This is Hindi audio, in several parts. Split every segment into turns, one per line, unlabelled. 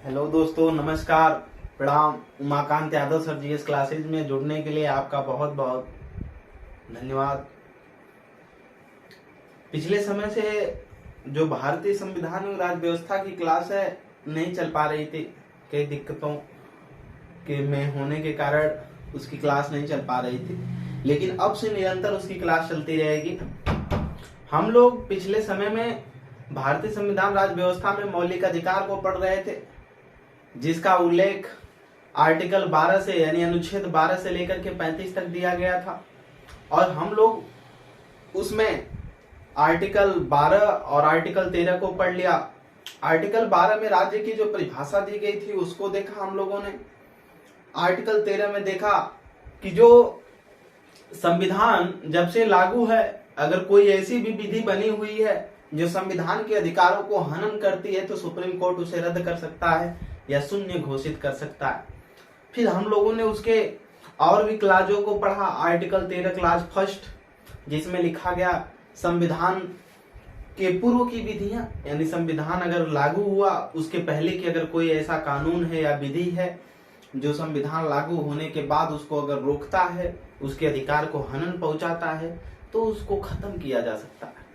हेलो दोस्तों, नमस्कार, प्रणाम। Umakant Yadav sir GS classes में जुड़ने के लिए आपका बहुत बहुत धन्यवाद। पिछले समय से जो भारतीय संविधान और राज्य व्यवस्था की क्लास है नहीं चल पा रही थी। कई दिक्कतों के में होने के कारण उसकी क्लास नहीं चल पा रही थी, लेकिन अब से निरंतर उसकी क्लास चलती रहेगी। हम लोग पिछले समय में भारतीय संविधान राज्य व्यवस्था में मौलिक अधिकार को पढ़ रहे थे, जिसका उल्लेख आर्टिकल 12 से यानी अनुच्छेद 12 से लेकर के 35 तक दिया गया था। और हम लोग उसमें आर्टिकल 12 और आर्टिकल 13 को पढ़ लिया। आर्टिकल 12 में राज्य की जो परिभाषा दी गई थी उसको देखा हम लोगों ने। आर्टिकल 13 में देखा कि जो संविधान जब से लागू है, अगर कोई ऐसी भी विधि बनी हुई है जो संविधान के अधिकारों को हनन करती है तो सुप्रीम कोर्ट उसे रद्द कर सकता है या शून्य घोषित कर सकता है। फिर हम लोगों ने उसके और भी क्लाजों को पढ़ा। आर्टिकल 13 क्लाज फर्स्ट, जिसमें लिखा गया संविधान के पूर्व की विधियां, यानी संविधान अगर लागू हुआ उसके पहले की अगर कोई ऐसा कानून है या विधि है जो संविधान लागू होने के बाद उसको अगर रोकता है, उसके अधिकार को हनन पहुंचाता है, तो उसको खत्म किया जा सकता है।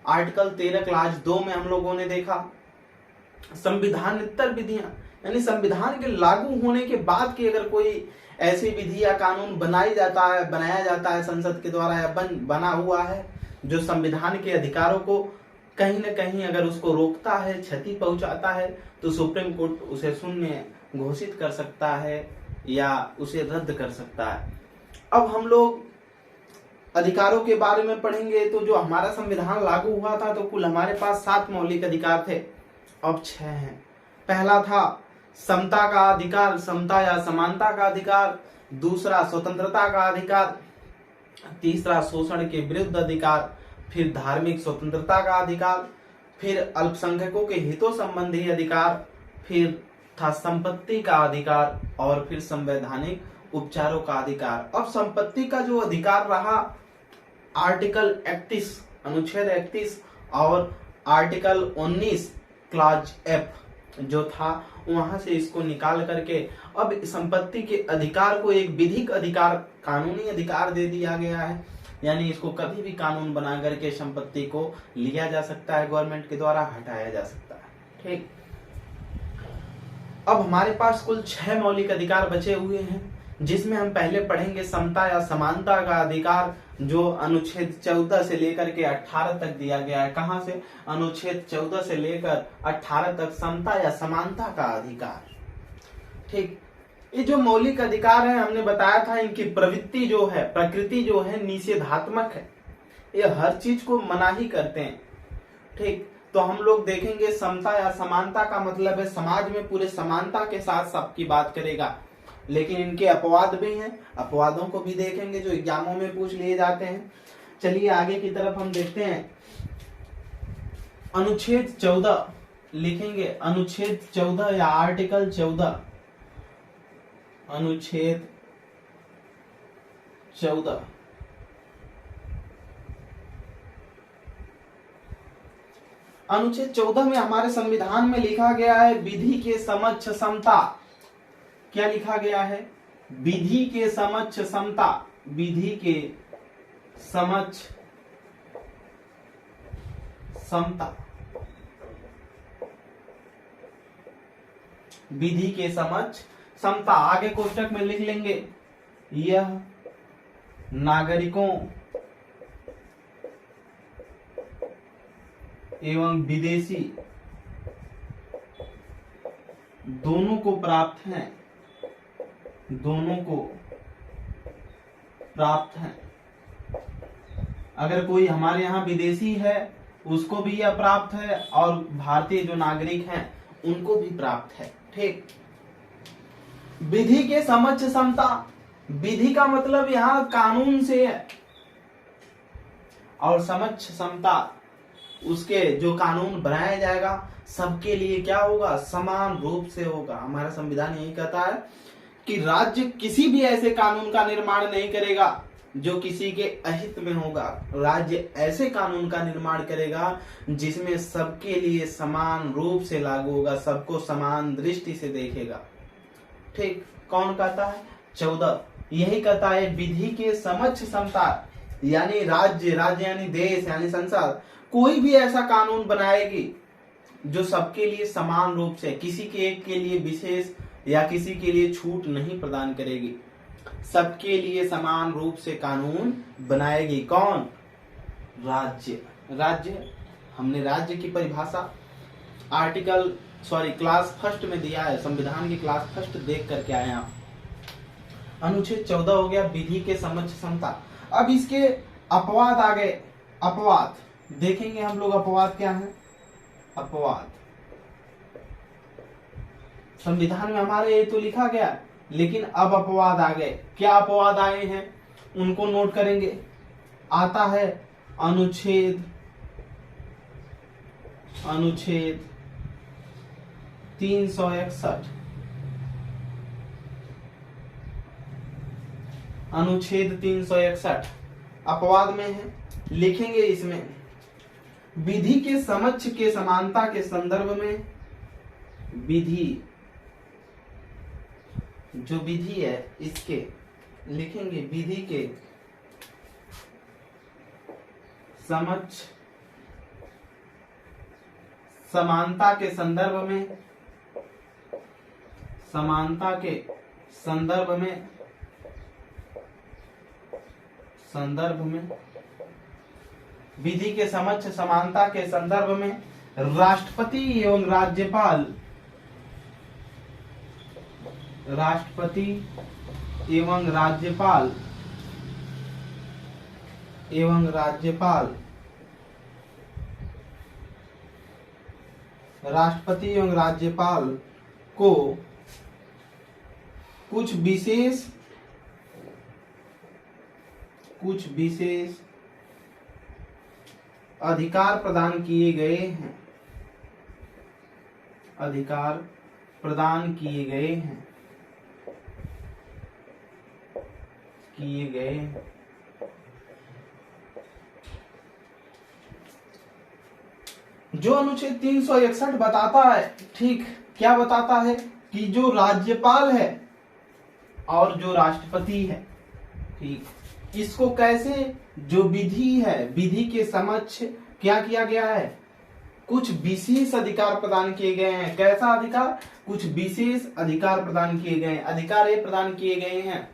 आर्टिकल 13 क्लास 2 में हम लोगों ने देखा संविधानेतर विधियां, यानी संविधान के लागू होने के बाद की अगर कोई ऐसी विधि या कानून बनाया जाता है संसद के द्वारा या बना हुआ है जो संविधान के अधिकारों को कहीं न कहीं अगर उसको रोकता है, क्षति पहुंचाता है, तो सुप्रीम कोर्ट उसे शून्य घोषित कर सकता है या उसे रद्द कर सकता है। अब हम लोग अधिकारों के बारे में पढ़ेंगे। तो जो हमारा संविधान लागू हुआ था तो कुल हमारे पास 7 मौलिक अधिकार थे, अब 6 हैं। पहला था समता का अधिकार, समता या समानता का अधिकार। दूसरा स्वतंत्रता का अधिकार। तीसरा शोषण के विरुद्ध अधिकार। फिर धार्मिक स्वतंत्रता का अधिकार। फिर अल्पसंख्यकों के हितों संबंधी अधिकार। फिर था संपत्ति का अधिकार और फिर संवैधानिक उपचारों का अधिकार। अब संपत्ति का जो अधिकार रहा आर्टिकल 31 अनुच्छेद 31 और आर्टिकल 19 क्लाज एफ जो था, वहां से इसको निकाल करके अब संपत्ति के अधिकार को एक विधिक अधिकार, कानूनी अधिकार दे दिया गया है। यानी इसको कभी भी कानून बना करके संपत्ति को लिया जा सकता है, गवर्नमेंट के द्वारा हटाया जा सकता है। ठीक, अब हमारे पास कुल 6 मौलिक अधिकार बचे हुए हैं, जिसमें हम पहले पढ़ेंगे समता या समानता का अधिकार, जो अनुच्छेद 14 से लेकर के 18 तक दिया गया है। कहां से? अनुच्छेद 14 से लेकर 18 तक समता या समानता का अधिकार। ठीक, ये जो मौलिक अधिकार है हमने बताया था, इनकी प्रवृत्ति जो है, प्रकृति जो है निषेधात्मक है। ये हर चीज को मनाही करते हैं। ठीक, तो हम लोग देखेंगे समता या समानता का मतलब है समाज में पूरे समानता के साथ सबकी बात करेगा। लेकिन इनके अपवाद भी हैं, अपवादों को भी देखेंगे जो एग्जामों में पूछ लिए जाते हैं। चलिए आगे की तरफ हम देखते हैं। अनुच्छेद 14 लिखेंगे, अनुच्छेद 14 या आर्टिकल 14, अनुच्छेद 14। अनुच्छेद 14 में हमारे संविधान में लिखा गया है विधि के समक्ष समता। क्या लिखा गया है? विधि के समक्ष समता। विधि के समक्ष समता। विधि के समक्ष समता। आगे कोष्टक में लिख लेंगे, यह नागरिकों एवं विदेशी दोनों को प्राप्त है, दोनों को प्राप्त है। अगर कोई हमारे यहाँ विदेशी है उसको भी यह प्राप्त है और भारतीय जो नागरिक हैं उनको भी प्राप्त है। ठीक, विधि के समक्ष समता। विधि का मतलब यहाँ कानून से है और समक्ष समता, उसके जो कानून बनाया जाएगा सबके लिए क्या होगा? समान रूप से होगा। हमारा संविधान यही कहता है कि राज्य किसी भी ऐसे कानून का निर्माण नहीं करेगा जो किसी के अहित में होगा। राज्य ऐसे कानून का निर्माण करेगा जिसमें सबके लिए समान रूप से लागू होगा, सबको समान दृष्टि से देखेगा। ठीक, कौन कहता है? 14 यही कहता है विधि के समक्ष समता, यानी राज्य यानी देश यानी संसार कोई भी ऐसा कानून बनाएगी जो सबके लिए समान रूप से, किसी के एक के लिए विशेष या किसी के लिए छूट नहीं प्रदान करेगी, सबके लिए समान रूप से कानून बनाएगी। कौन? राज्य। हमने राज्य की परिभाषा क्लास फर्स्ट में दिया है, संविधान की क्लास फर्स्ट देख करके आए आप। अनुच्छेद 14 हो गया विधि के समक्ष समता। अब इसके अपवाद आ गए। अपवाद देखेंगे हम लोग, अपवाद क्या है? अपवाद संविधान में हमारे ये तो लिखा गया, लेकिन अब अपवाद आ गए। क्या अपवाद आए हैं उनको नोट करेंगे। आता है अनुच्छेद 361। अनुच्छेद 361 अपवाद में है। लिखेंगे इसमें विधि के समक्ष के समानता के संदर्भ में, विधि जो विधि है इसके लिखेंगे विधि के समक्ष समानता के संदर्भ में, समानता के संदर्भ में विधि के समक्ष समानता के संदर्भ में राष्ट्रपति एवं राज्यपाल राष्ट्रपति एवं राज्यपाल को कुछ विशेष अधिकार प्रदान किए गए हैं। जो अनुच्छेद 361 बताता है, ठीक, क्या बताता है? कि जो राज्यपाल है और जो राष्ट्रपति है, ठीक, इसको कैसे, जो विधि है, विधि के समक्ष क्या किया गया है? कुछ विशेष अधिकार प्रदान किए गए हैं। कैसा अधिकार? कुछ विशेष अधिकार प्रदान किए गए हैं। अधिकार ये प्रदान किए गए हैं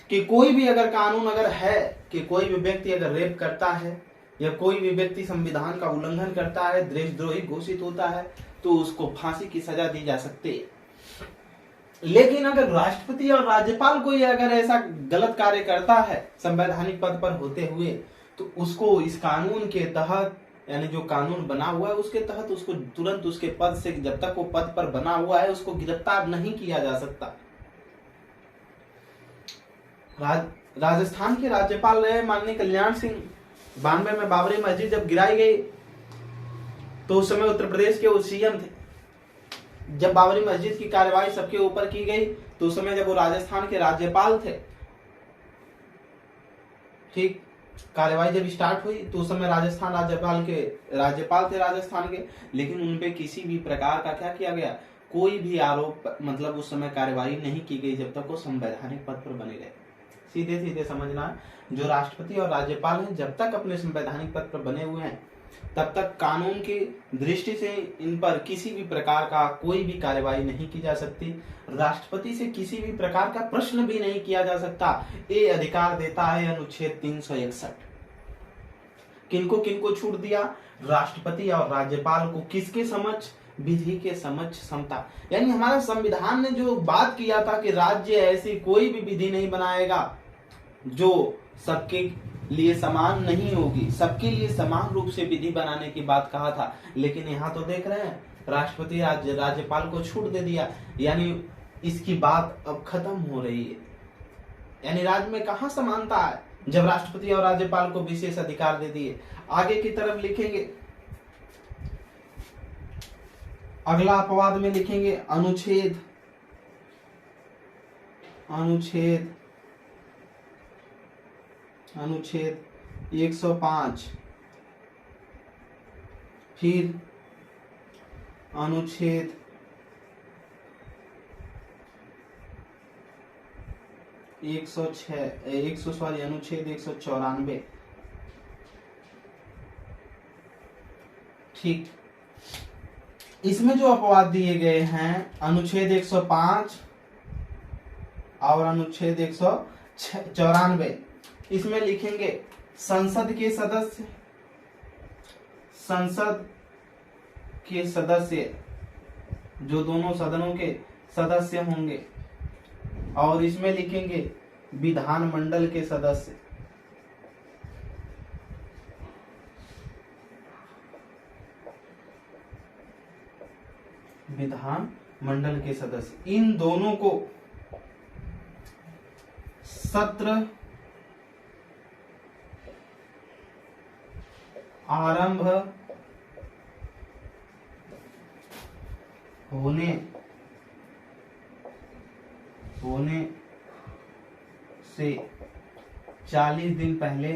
कि कोई भी अगर कानून अगर है कि कोई भी व्यक्ति अगर रेप करता है या कोई भी व्यक्ति संविधान का उल्लंघन करता है, देशद्रोही घोषित होता है, तो उसको फांसी की सजा दी जा सकती है। लेकिन अगर राष्ट्रपति और राज्यपाल कोई अगर ऐसा गलत कार्य करता है संवैधानिक पद पर होते हुए, तो उसको इस कानून के तहत, यानी जो कानून बना हुआ है उसके तहत उसको तुरंत उसके पद से, जब तक वो पद पर बना हुआ है, उसको गिरफ्तार नहीं किया जा सकता। राजस्थान के राज्यपाल रहे माननीय कल्याण सिंह। 92 में बाबरी मस्जिद जब गिराई गई तो उस समय उत्तर प्रदेश के वो सीएम थे। जब बाबरी मस्जिद की कार्रवाई सबके ऊपर की गई तो उस समय जब वो राजस्थान के राज्यपाल थे, ठीक, कार्रवाई जब स्टार्ट हुई तो उस समय राज्यपाल थे राजस्थान के, लेकिन उनपे किसी भी प्रकार का क्या किया गया? कोई भी आरोप, मतलब उस समय कार्रवाई नहीं की गई जब तक वो संवैधानिक पद पर बने रहे। सीधे सीधे समझना, जो राष्ट्रपति और राज्यपाल हैं जब तक अपने संवैधानिक पद पर बने हुए हैं तब तक कानून की दृष्टि से इन पर किसी भी प्रकार का कोई भी कार्रवाई नहीं की जा सकती। राष्ट्रपति से किसी भी प्रकार का प्रश्न भी नहीं किया जा सकता। ये अधिकार देता है अनुच्छेद 361। किनको किनको छूट दिया? राष्ट्रपति और राज्यपाल को। किसके समक्ष? विधि के समक्ष समता। यानी हमारा संविधान ने जो बात किया था कि राज्य ऐसी कोई भी विधि नहीं बनाएगा जो सबके लिए समान नहीं होगी, सबके लिए समान रूप से विधि बनाने की बात कहा था, लेकिन यहाँ तो देख रहे हैं राष्ट्रपति राज्यपाल को छूट दे दिया। यानी इसकी बात अब खत्म हो रही है। यानी राज्य में कहाँ समानता है जब राष्ट्रपति और राज्यपाल को विशेष अधिकार दे दिए। आगे की तरफ लिखेंगे, अगला अपवाद में लिखेंगे अनुच्छेद 362 अनुच्छेद 105, फिर अनुच्छेद 106 अनुच्छेद 194। ठीक, इसमें जो अपवाद दिए गए हैं अनुच्छेद 105 और अनुच्छेद 194, इसमें लिखेंगे संसद के सदस्य जो दोनों सदनों के सदस्य होंगे, और इसमें लिखेंगे विधानमंडल के सदस्य। विधानमंडल के सदस्य, इन दोनों को सत्र आरंभ होने से 40 दिन पहले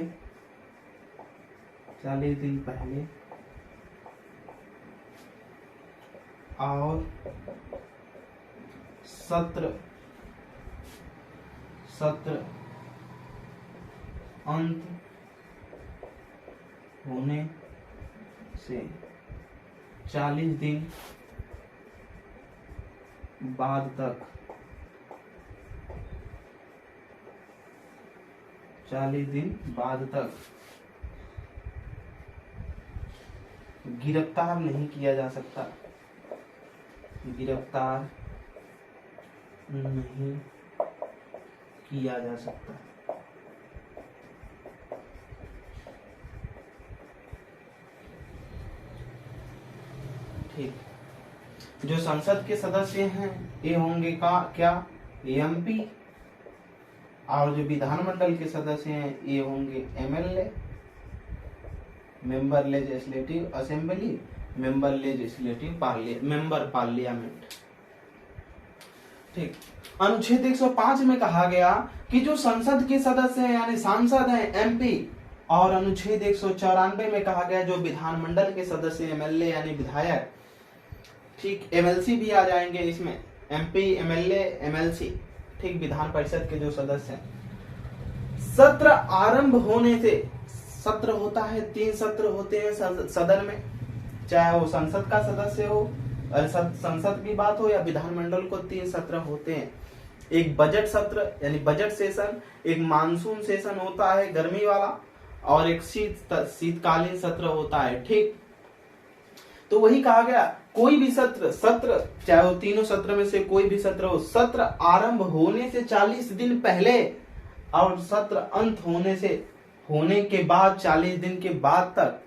और सत्र अंत होने से 40 दिन बाद तक गिरफ्तार नहीं किया जा सकता, ठीक। जो संसद के सदस्य हैं ये होंगे क्या एमपी, और जो विधानमंडल के सदस्य हैं ये होंगे MLA, member legislative assembly, member parliament. ठीक, अनुच्छेद 105 में कहा गया कि जो संसद के सदस्य हैं यानी सांसद हैं एमपी, और अनुच्छेद 194 में कहा गया जो विधानमंडल के सदस्य एमएलए यानी विधायक, ठीक, एमएलसी भी आ जाएंगे इसमें, एमपी, एमएलए, एमएलसी, ठीक, विधान परिषद के जो सदस्य हैं। सत्र आरंभ होने से, सत्र होता है 3 सत्र होते हैं सदन में, चाहे वो संसद का सदस्य हो, संसद की बात हो या विधानमंडल को, 3 सत्र होते हैं। एक बजट सत्र यानी बजट सेशन, एक मानसून सेशन होता है गर्मी वाला, और एक शीतकालीन सत्र होता है। ठीक, तो वही कहा गया कोई भी सत्र चाहे वो तीनों सत्र में से कोई भी सत्र हो, सत्र आरंभ होने से 40 दिन पहले और सत्र अंत होने के बाद 40 दिन के बाद तक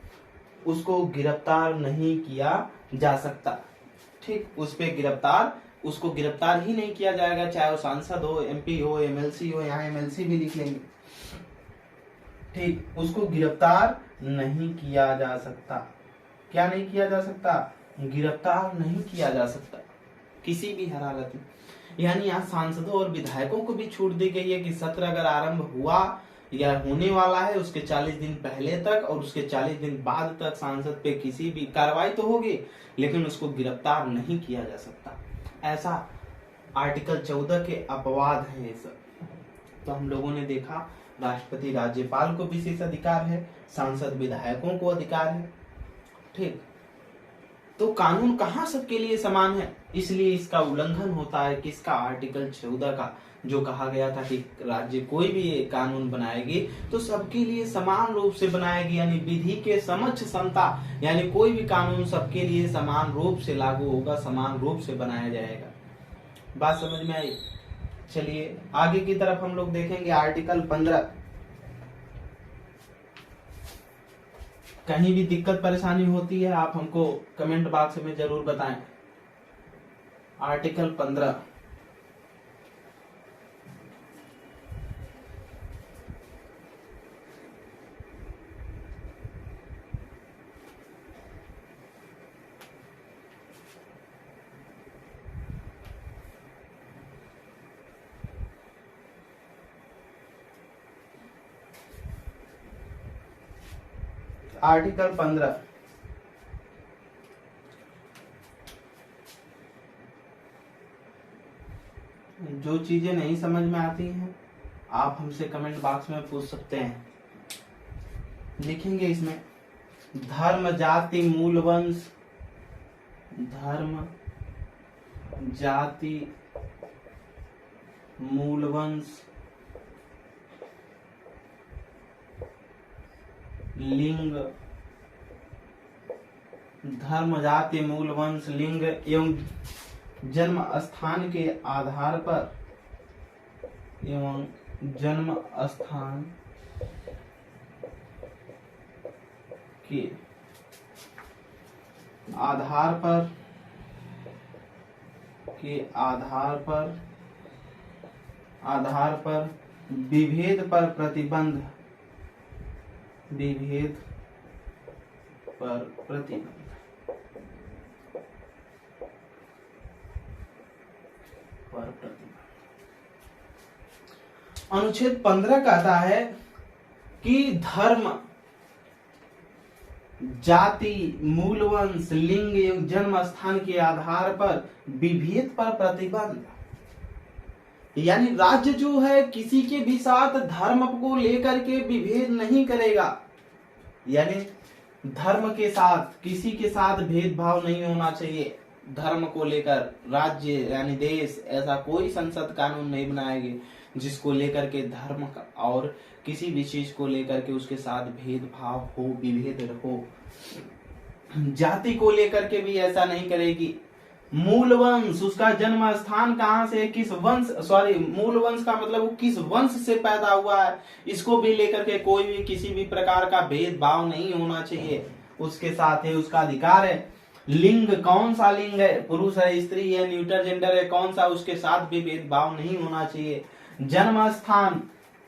उसको गिरफ्तार नहीं किया जा सकता। ठीक, उसको गिरफ्तार ही नहीं किया जाएगा, चाहे वो सांसद हो, एमपी हो, एमएलसी हो, यहाँ एमएलसी भी लिख लेंगे। ठीक, उसको गिरफ्तार नहीं किया जा सकता। क्या नहीं किया जा सकता? गिरफ्तार नहीं किया जा सकता किसी भी हालत में। यानी यहाँ सांसदों और विधायकों को भी छूट दी गई है कि सत्र अगर आरंभ हुआ या होने वाला है उसके 40 दिन पहले तक और उसके 40 दिन बाद तक सांसद पे किसी भी कार्रवाई तो होगी, लेकिन उसको गिरफ्तार नहीं किया जा सकता। ऐसा आर्टिकल 14 के अपवाद हैं ये सब। तो हम लोगों ने देखा राष्ट्रपति राज्यपाल को विशेष अधिकार है, सांसद विधायकों को अधिकार है। ठीक, तो कानून कहाँ सबके लिए समान है, इसलिए इसका उल्लंघन होता है किसका? आर्टिकल 14 का, जो कहा गया था कि राज्य कोई भी ये कानून बनाएगी तो सबके लिए समान रूप से बनाएगी, यानी विधि के समक्ष समता, यानी कोई भी कानून सबके लिए समान रूप से लागू होगा, समान रूप से बनाया जाएगा। बात समझ में आई? चलिए आगे की तरफ हम लोग देखेंगे आर्टिकल 15। कहीं भी दिक्कत परेशानी होती है आप हमको कमेंट बॉक्स में जरूर बताएं। आर्टिकल 15, आर्टिकल 15 जो चीजें नहीं समझ में आती हैं आप हमसे कमेंट बॉक्स में पूछ सकते हैं। लिखेंगे इसमें धर्म जाति मूल वंश, धर्म जाति मूल वंश, लिंग, धर्म जाति मूल वंश लिंग एवं जन्म स्थान के आधार पर, एवं जन्म स्थान के आधार पर, आधार पर विभेद पर प्रतिबंध, विभेद पर प्रतिबंध, अनुच्छेद 15 कहता है कि धर्म जाति मूल वंश लिंग एवं जन्म स्थान के आधार पर विभेद पर प्रतिबंध, यानी राज्य जो है किसी के भी साथ धर्म को लेकर के विभेद नहीं करेगा, यानी धर्म के साथ किसी के साथ भेदभाव नहीं होना चाहिए। धर्म को लेकर राज्य यानी देश ऐसा कोई संसद कानून नहीं बनाएगी जिसको लेकर के धर्म और किसी भी चीज को लेकर के उसके साथ भेदभाव हो, विभेद हो। जाति को लेकर के भी ऐसा नहीं करेगी। मूल वंश, उसका जन्म स्थान कहाँ से, किस वंश, मूल वंश का मतलब वो किस वंश से पैदा हुआ है, इसको भी लेकर के कोई भी किसी भी प्रकार का भेदभाव नहीं होना चाहिए। उसके साथ है उसका अधिकार है। लिंग, कौन सा लिंग है, पुरुष है, स्त्री है, न्यूटर जेंडर है, कौन सा, उसके साथ भी भेदभाव नहीं होना चाहिए। जन्म स्थान,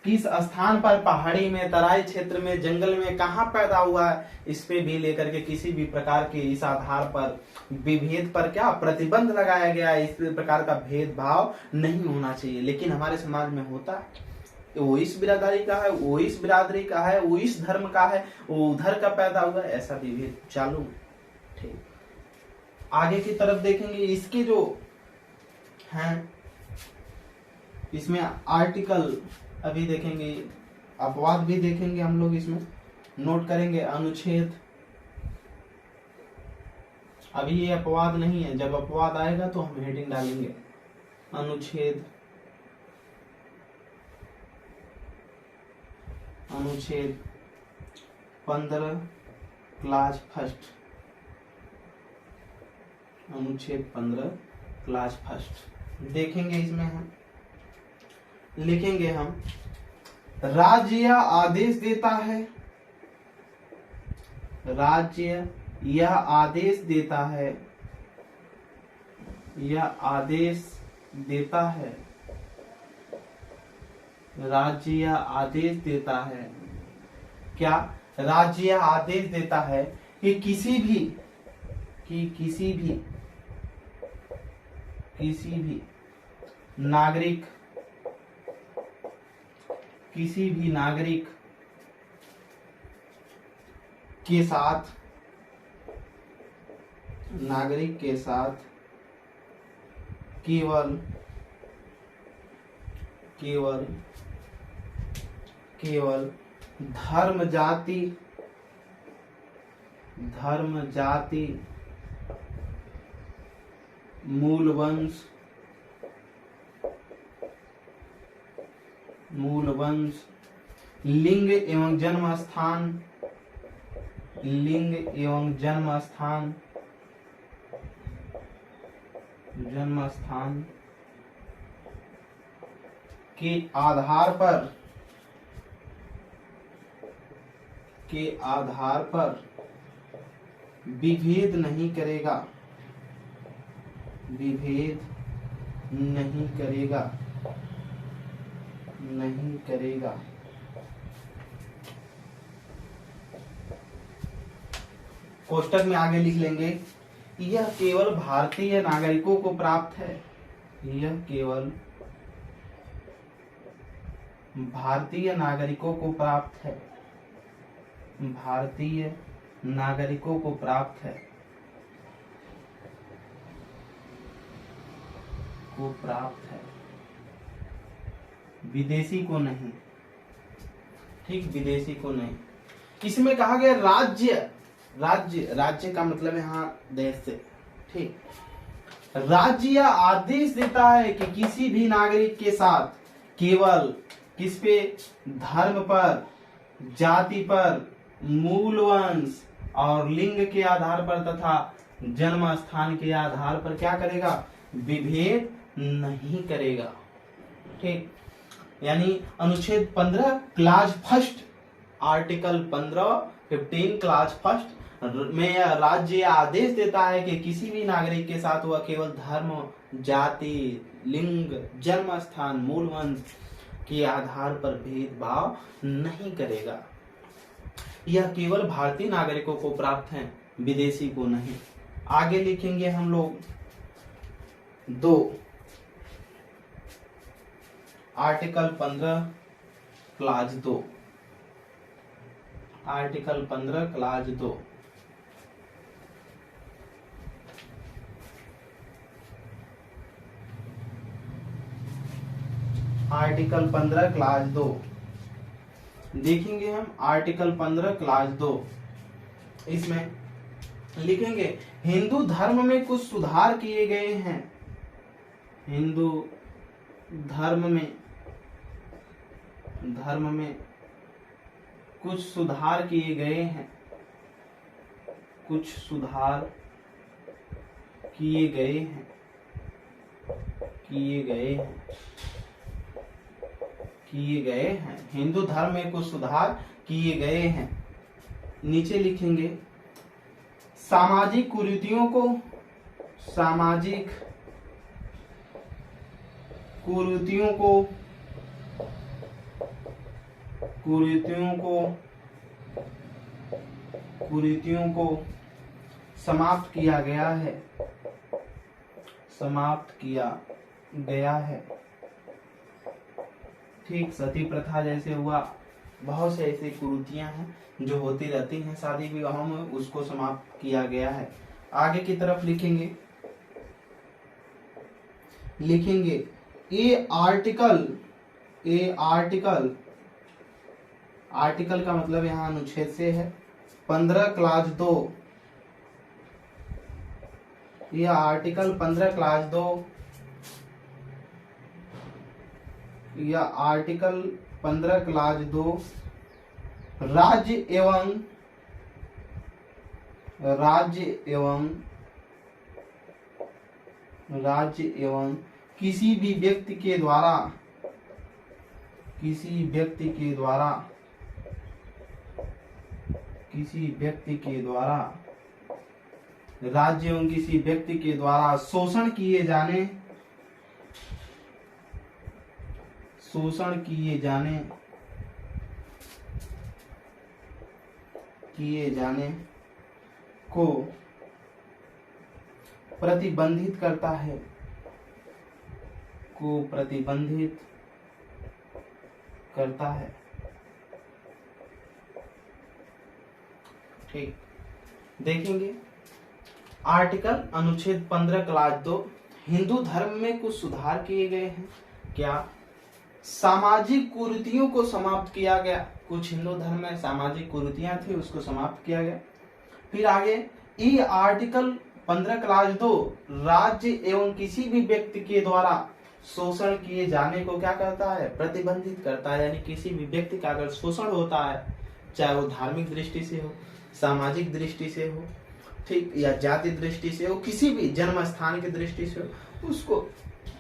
किस स्थान पर, पहाड़ी में, तराई क्षेत्र में, जंगल में, कहाँ पैदा हुआ है, इस पे भी लेकर के किसी भी प्रकार के इस आधार पर विभेद पर क्या प्रतिबंध लगाया गया है। इस प्रकार का भेदभाव नहीं होना चाहिए। लेकिन हमारे समाज में होता है, वो इस बिरादरी का है, वो इस बिरादरी का है, वो इस धर्म का है, वो उधर का पैदा हुआ है, ऐसा विभेद चालू है। ठीक, आगे की तरफ देखेंगे। इसके जो हैं इसमें आर्टिकल अभी देखेंगे, अपवाद भी देखेंगे हम लोग, इसमें नोट करेंगे। अनुच्छेद, अभी ये अपवाद नहीं है, जब अपवाद आएगा तो हम हेडिंग डालेंगे। अनुच्छेद 15 क्लास फर्स्ट, अनुच्छेद 15 क्लास फर्स्ट देखेंगे। इसमें हम लिखेंगे, हम राज्य यह आदेश देता है, राज्य यह आदेश देता है, यह आदेश देता है, राज्य यह आदेश देता है। क्या राज्य यह आदेश देता है कि किसी भी नागरिक, किसी भी नागरिक के साथ, नागरिक के साथ केवल धर्म जाति मूल वंश लिंग एवं जन्म स्थान, लिंग एवं जन्म स्थान के आधार पर विभेद नहीं करेगा, विभेद नहीं करेगा। कोष्टक में आगे लिख लेंगे, यह केवल भारतीय नागरिकों को प्राप्त है, यह केवल भारतीय नागरिकों को प्राप्त है, भारतीय नागरिकों को प्राप्त है, विदेशी को नहीं। ठीक, विदेशी को नहीं। इसमें कहा गया राज्य का मतलब यहाँ देश से। ठीक, राज्य यह आदेश देता है कि किसी भी नागरिक के साथ केवल किस पे, धर्म पर, जाति पर, मूल वंश और लिंग के आधार पर तथा जन्म स्थान के आधार पर क्या करेगा, विभेद नहीं करेगा। ठीक, यानी अनुच्छेद 15 clause first, article 15 clause first में राज्य आदेश देता है कि किसी भी नागरिक के साथ वह केवल धर्म, जाति, लिंग, जन्म स्थान, मूल वंश के आधार पर भेदभाव नहीं करेगा। यह केवल भारतीय नागरिकों को प्राप्त है, विदेशी को नहीं। आगे लिखेंगे हम लोग 2, article 15 clause 2, article 15 clause 2। Article 15 clause 2 देखेंगे हम। आर्टिकल 15 क्लाज 2 इसमें लिखेंगे हिंदू धर्म में कुछ सुधार किए गए हैं। हिंदू धर्म में कुछ सुधार किए गए हैं, कुछ सुधार किए गए हैं, हिंदू धर्म में कुछ सुधार किए गए हैं। नीचे लिखेंगे सामाजिक कुरीतियों को समाप्त किया गया है। ठीक, सती प्रथा जैसे हुआ, बहुत से ऐसी कुरीतियां हैं जो होती रहती हैं शादी विवाहों में, उसको समाप्त किया गया है। आगे की तरफ लिखेंगे ए आर्टिकल का मतलब यहाँ अनुच्छेद से है। 15 क्लाज 2, यह आर्टिकल 15 क्लाज 2, यह आर्टिकल 15 क्लाज 2 राज्य एवं किसी भी व्यक्ति के द्वारा राज्य एवं किसी व्यक्ति के द्वारा शोषण किए जाने को प्रतिबंधित करता है। ठीक, देखेंगे आर्टिकल अनुच्छेद 15 क्लाज 2 हिंदू धर्म में कुछ सुधार किए गए हैं। क्या? सामाजिक कुरीतियों को समाप्त किया गया। कुछ हिंदू धर्म में सामाजिक कुरीतियां थी, उसको समाप्त किया गया। फिर आगे ये आर्टिकल 15 क्लाज 2 राज्य एवं किसी भी व्यक्ति के द्वारा शोषण किए जाने को क्या करता है? प्रतिबंधित करता है। यानी किसी भी व्यक्ति का अगर शोषण होता है, चाहे वो धार्मिक दृष्टि से हो, सामाजिक दृष्टि से हो, ठीक, या जाति दृष्टि से हो, किसी भी जन्म स्थान की दृष्टि से हो, उसको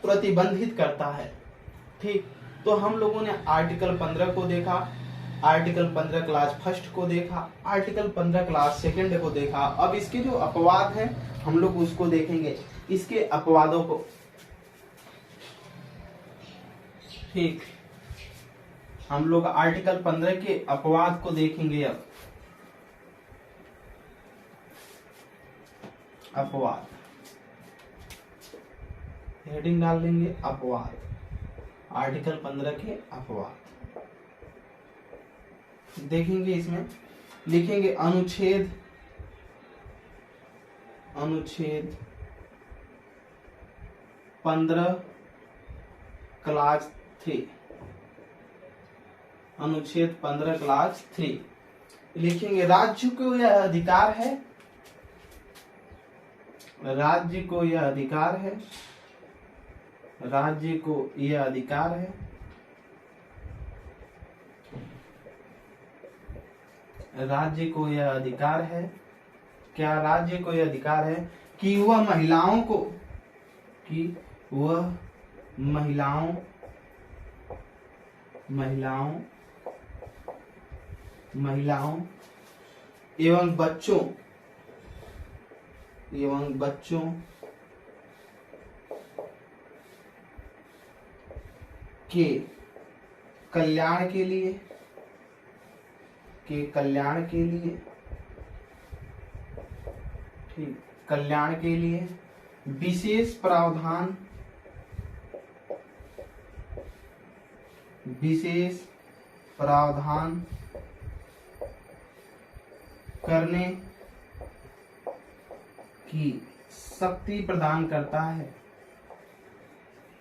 प्रतिबंधित करता है। ठीक, तो हम लोगों ने आर्टिकल 15 को देखा, आर्टिकल 15 क्लास फर्स्ट को देखा, आर्टिकल 15 क्लास सेकंड को देखा। अब इसके जो अपवाद हैं हम लोग उसको देखेंगे, इसके अपवादों को। ठीक, हम लोग आर्टिकल 15 के अपवाद को देखेंगे। अब अपवाद हेडिंग डाल देंगे, अपवाद, आर्टिकल 15 के अपवाद देखेंगे। इसमें लिखेंगे अनुच्छेद 15 क्लास 3, अनुच्छेद 15 क्लास 3। लिखेंगे राज्य को यह अधिकार है, राज्य को यह अधिकार है, राज्य को यह अधिकार है, राज्य को यह अधिकार है, क्या राज्य को यह अधिकार है कि वह महिलाओं को, कि वह महिलाओं एवं बच्चों के कल्याण के लिए, ठीक, कल्याण के लिए विशेष प्रावधान करने की शक्ति प्रदान करता है,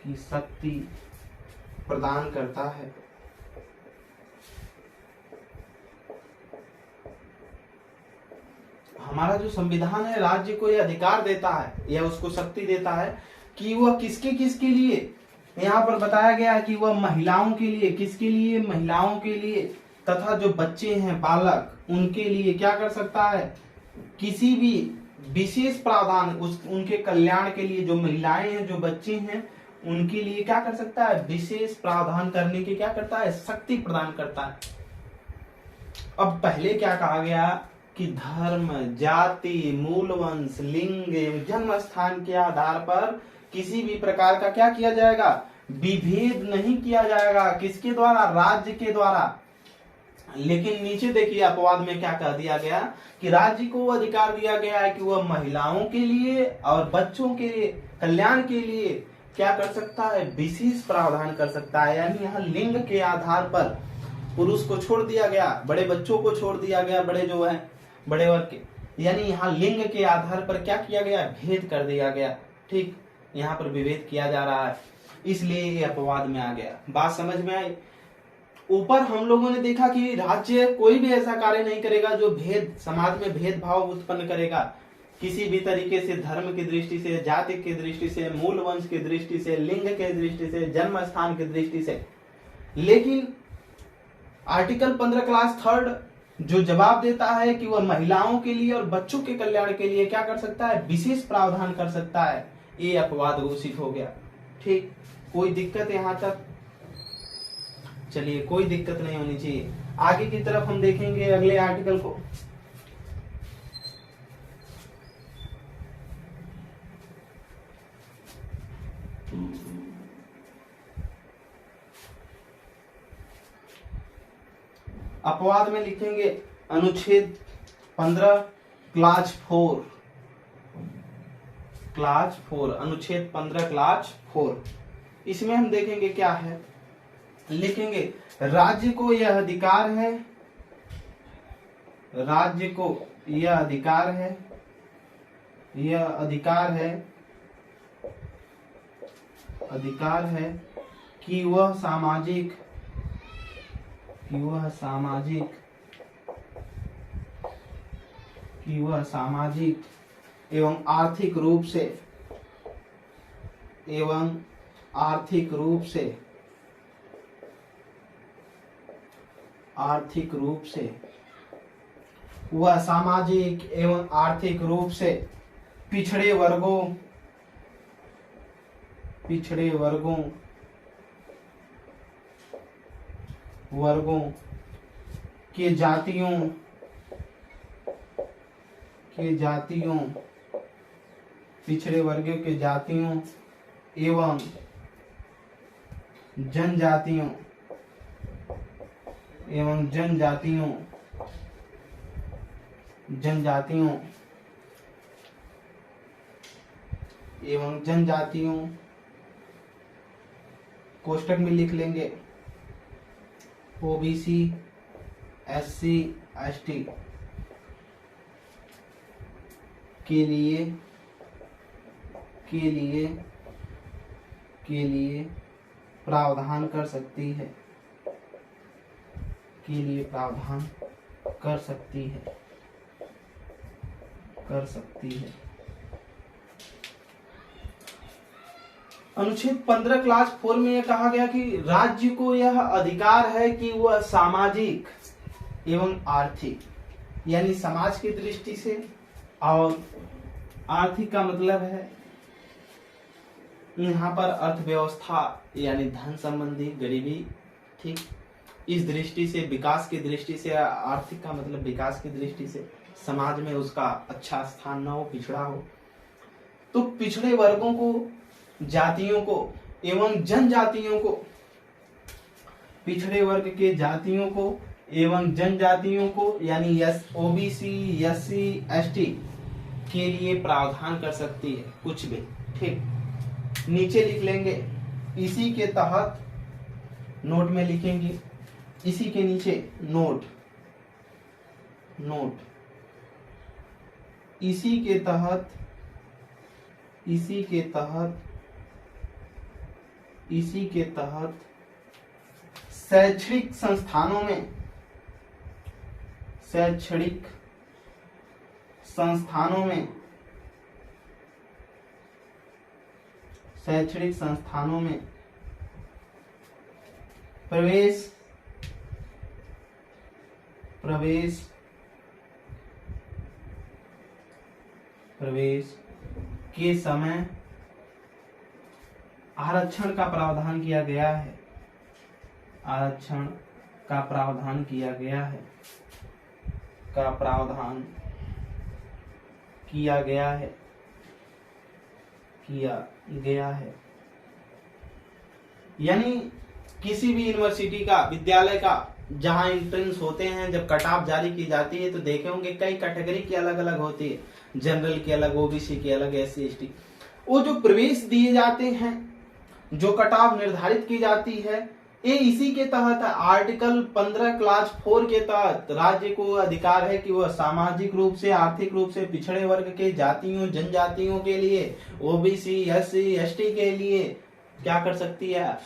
की शक्ति प्रदान करता है। हमारा जो संविधान है राज्य को यह अधिकार देता है, यह उसको शक्ति देता है कि वह किसके लिए, यहाँ पर बताया गया है कि वह महिलाओं के लिए, किसके लिए, महिलाओं के लिए तथा जो बच्चे हैं बालक उनके लिए क्या कर सकता है, किसी भी विशेष प्रावधान उनके कल्याण के लिए, जो महिलाएं हैं जो बच्चे हैं उनके लिए क्या कर सकता है, विशेष प्रावधान करने की क्या करता है, शक्ति प्रदान करता है। अब पहले क्या कहा गया कि धर्म, जाति, मूल वंश, लिंग एवं जन्म स्थान के आधार पर किसी भी प्रकार का क्या किया जाएगा, विभेद नहीं किया जाएगा, किसके द्वारा, राज्य के द्वारा। लेकिन नीचे देखिए अपवाद में क्या कह दिया गया कि राज्य को अधिकार दिया गया है कि वह महिलाओं के लिए और बच्चों के कल्याण के लिए क्या कर सकता है, विशेष प्रावधान कर सकता है। यानी यहाँ लिंग के आधार पर पुरुष को छोड़ दिया गया, बड़े बच्चों को छोड़ दिया गया, बड़े जो है बड़े वर्ग के, यानी यहाँ लिंग के आधार पर क्या किया गया, भेद कर दिया गया। ठीक, यहाँ पर विभेद किया जा रहा है, इसलिए ये अपवाद में आ गया। बात समझ में आई। ऊपर हम लोगों ने देखा कि राज्य कोई भी ऐसा कार्य नहीं करेगा जो भेद, समाज में भेदभाव उत्पन्न करेगा, किसी भी तरीके से, धर्म की दृष्टि से, जाति की दृष्टि से, मूल वंश की दृष्टि से, लिंग की दृष्टि से, जन्म स्थान की दृष्टि से। लेकिन आर्टिकल 15 क्लास 3 जो जवाब देता है कि वह महिलाओं के लिए और बच्चों के कल्याण के लिए क्या कर सकता है, विशेष प्रावधान कर सकता है, ये अपवाद घोषित हो गया। ठीक, कोई दिक्कत यहाँ तक? चलिए, कोई दिक्कत नहीं होनी चाहिए। आगे की तरफ हम देखेंगे अगले आर्टिकल को। अपवाद में लिखेंगे अनुच्छेद 15 क्लास 4, अनुच्छेद 15 क्लास 4। इसमें हम देखेंगे क्या है, लिखेंगे राज्य को यह अधिकार है, राज्य को यह अधिकार है, यह अधिकार है, अधिकार है कि वह सामाजिक एवं आर्थिक रूप से वह सामाजिक एवं आर्थिक रूप से पिछड़े वर्गों के जातियों पिछड़े वर्गों के जातियों एवं जनजातियों कोष्टक में लिख लेंगे ओबीसी, एससी, एसटी, के लिए प्रावधान कर सकती है, के लिए प्रावधान कर सकती है। अनुच्छेद 15 क्लास 4 में यह कहा गया कि राज्य को यह अधिकार है कि वह सामाजिक एवं आर्थिक, यानी समाज की दृष्टि से, और आर्थिक का मतलब है यहाँ पर अर्थव्यवस्था यानी धन संबंधी गरीबी, ठीक, इस दृष्टि से, विकास की दृष्टि से, आर्थिक का मतलब विकास की दृष्टि से, समाज में उसका अच्छा स्थान न हो, पिछड़ा हो, तो पिछड़े वर्गों को, जातियों को एवं जनजातियों को, पिछड़े वर्ग के जातियों को एवं जनजातियों को यानी ओबीसी, एससी, एसटी के लिए प्रावधान कर सकती है कुछ भी, ठीक। नीचे लिख लेंगे, इसी के तहत, नोट में लिखेंगे, इसी के नीचे नोट, इसी के तहत शैक्षणिक संस्थानों में प्रवेश के समय आरक्षण का प्रावधान किया गया है। यानी किसी भी यूनिवर्सिटी का, विद्यालय का, जहां एंट्रेंस होते हैं, जब कट ऑफ जारी की जाती है तो देखे होंगे कई कैटेगरी की अलग अलग होती है, जनरल की अलग, ओबीसी की अलग, एससी एसटी। वो जो प्रवेश दिए जाते हैं, जो कट ऑफ निर्धारित की जाती है, ये इसी के तहत आर्टिकल 15 क्लास 4 के तहत राज्य को अधिकार है कि वह सामाजिक रूप से, आर्थिक रूप से पिछड़े वर्ग के जातियों, जनजातियों के लिए, ओबीसी, एससी, एसटी के लिए क्या कर सकती है,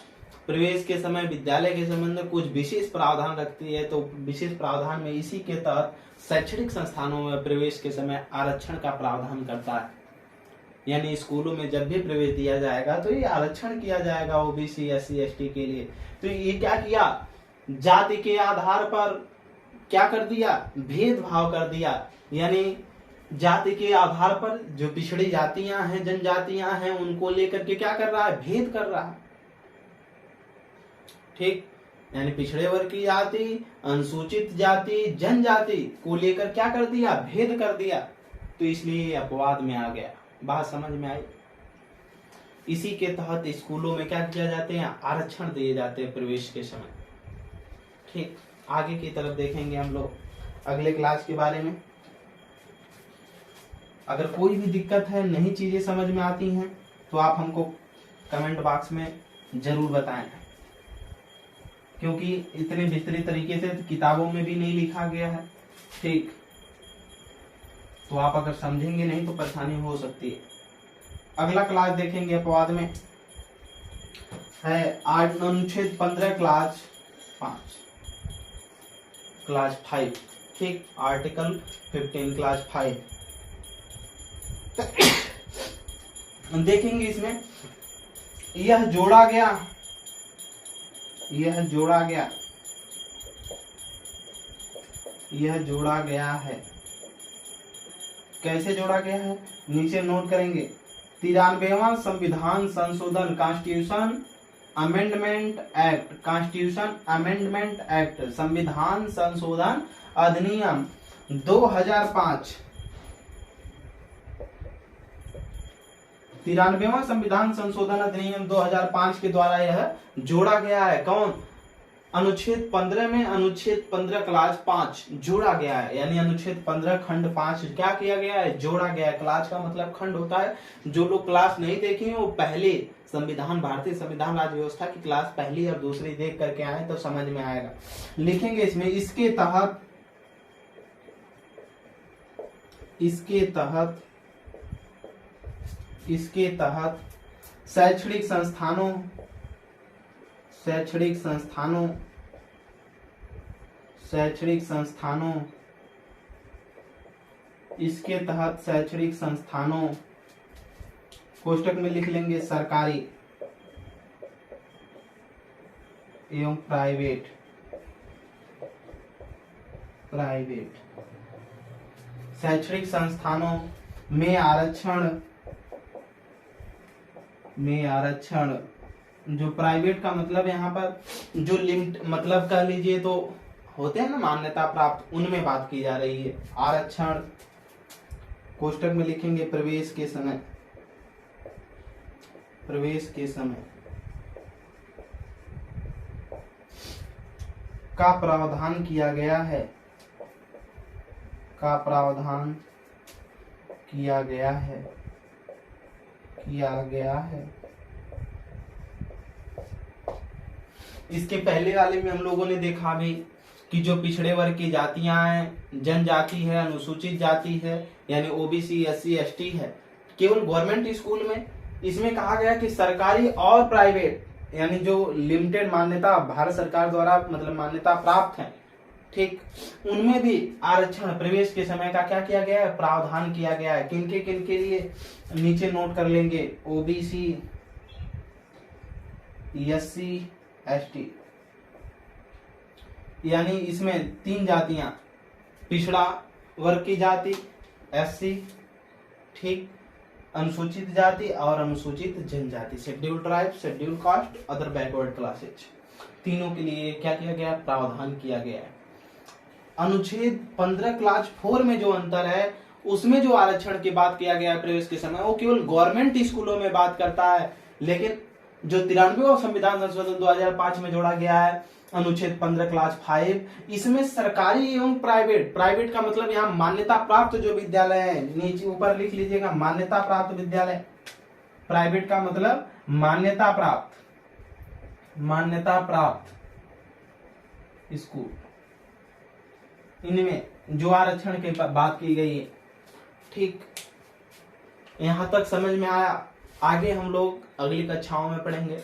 प्रवेश के समय विद्यालय के संबंध में कुछ विशेष प्रावधान रखती है। तो विशेष प्रावधान में इसी के तहत शैक्षणिक संस्थानों में प्रवेश के समय आरक्षण का प्रावधान करता है। यानी स्कूलों में जब भी प्रवेश दिया जाएगा तो ये आरक्षण किया जाएगा ओबीसी, एससी, एसटी के लिए। तो ये क्या किया, जाति के आधार पर क्या कर दिया, भेदभाव कर दिया। यानी जाति के आधार पर जो पिछड़ी जातियां हैं, जनजातियां हैं, उनको लेकर के क्या कर रहा है, भेद कर रहा है, ठीक। यानी पिछड़े वर्ग की जाति, अनुसूचित जाति, जनजाति को लेकर क्या कर दिया, भेद कर दिया। तो इसलिए अपवाद में आ गया। बात समझ में आई। इसी के तहत स्कूलों में क्या किया जाते हैं, आरक्षण दिए जाते हैं प्रवेश के समय, ठीक। आगे की तरफ देखेंगे हम लोग अगले क्लास के बारे में। अगर कोई भी दिक्कत है, नई चीजें समझ में आती हैं, तो आप हमको कमेंट बॉक्स में जरूर बताएं, क्योंकि इतने विस्तृत तरीके से किताबों में भी नहीं लिखा गया है, ठीक। तो आप अगर समझेंगे नहीं तो परेशानी हो सकती है। अगला क्लास देखेंगे अपवाद में है अनुच्छेद 15 क्लास 5, ठीक। आर्टिकल 15 क्लास 5 देखेंगे। इसमें यह जोड़ा गया है। कैसे जोड़ा गया है, नीचे नोट करेंगे। 93वां संविधान संशोधन, कॉन्स्टिट्यूशन अमेंडमेंट एक्ट, संविधान संशोधन अधिनियम 2005। 93वां संविधान संशोधन अधिनियम 2005 के द्वारा यह जोड़ा गया है। कौन, अनुच्छेद 15 में अनुच्छेद 15 क्लास 5 जोड़ा गया है। यानी अनुच्छेद 15 खंड 5 क्या किया गया है, जोड़ा गया है। क्लास का मतलब खंड होता है। जो लोग क्लास नहीं देखे हैं वो पहले संविधान, भारतीय संविधान राज्य व्यवस्था की क्लास पहली और दूसरी देख करके आए तो समझ में आएगा। लिखेंगे इसमें, इसके तहत इसके तहत शैक्षणिक संस्थानों इसके तहत शैक्षणिक संस्थानों कोष्टक में लिख लेंगे सरकारी एवं प्राइवेट शैक्षणिक संस्थानों में आरक्षण जो प्राइवेट का मतलब यहाँ पर जो लिमिट मतलब कह लीजिए तो होते हैं ना मान्यता प्राप्त, उनमें बात की जा रही है। आरक्षण कोष्टक में लिखेंगे प्रवेश के समय का प्रावधान किया गया है। इसके पहले वाले में हम लोगों ने देखा भी कि जो पिछड़े वर्ग की जातियां हैं, जनजाति है, अनुसूचित जाति है यानी ओबीसी, एससी, एसटी है, केवल गवर्नमेंट स्कूल में इसमें कहा गया कि सरकारी और प्राइवेट यानी जो लिमिटेड मान्यता भारत सरकार द्वारा मतलब मान्यता प्राप्त है, ठीक, उनमें भी आरक्षण प्रवेश के समय का क्या किया गया है, प्रावधान किया गया है। किनके लिए नीचे नोट कर लेंगे, ओबीसी, एससी, एसटी, यानी इसमें 3 जातियां, पिछड़ा वर्ग की जाति एससी, ठीक, अनुसूचित जाति और अनुसूचित जनजाति, scheduled tribe, scheduled caste, other backward classes, तीनों के लिए क्या किया गया, प्रावधान किया गया है। अनुच्छेद 15 क्लास 4 में जो अंतर है उसमें जो आरक्षण की बात किया गया है प्रवेश के समय, वो केवल गवर्नमेंट स्कूलों में बात करता है, लेकिन जो 93वां संविधान संशोधन 2005 में जोड़ा गया है अनुच्छेद 15 क्लास 5, इसमें सरकारी एवं प्राइवेट का मतलब यहाँ मान्यता प्राप्त जो विद्यालय है, नीचे ऊपर लिख लीजिएगा मान्यता प्राप्त विद्यालय, प्राइवेट का मतलब मान्यता प्राप्त स्कूल, इनमें जो आरक्षण की बात की गई है। ठीक, यहां तक समझ में आया। आगे हम लोग अगली कक्षाओं में पढ़ेंगे।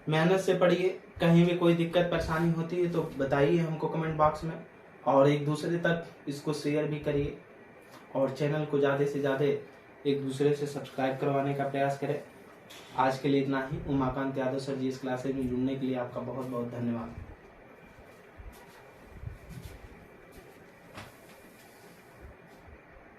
मेहनत से पढ़िए, कहीं भी कोई दिक्कत परेशानी होती है तो बताइए हमको कमेंट बॉक्स में, और एक दूसरे तक इसको शेयर भी करिए, और चैनल को ज़्यादा से ज़्यादा एक दूसरे से सब्सक्राइब करवाने का प्रयास करें। आज के लिए इतना ही। उमाकांत यादव सर जी इस क्लासेज में जुड़ने के लिए आपका बहुत बहुत धन्यवाद।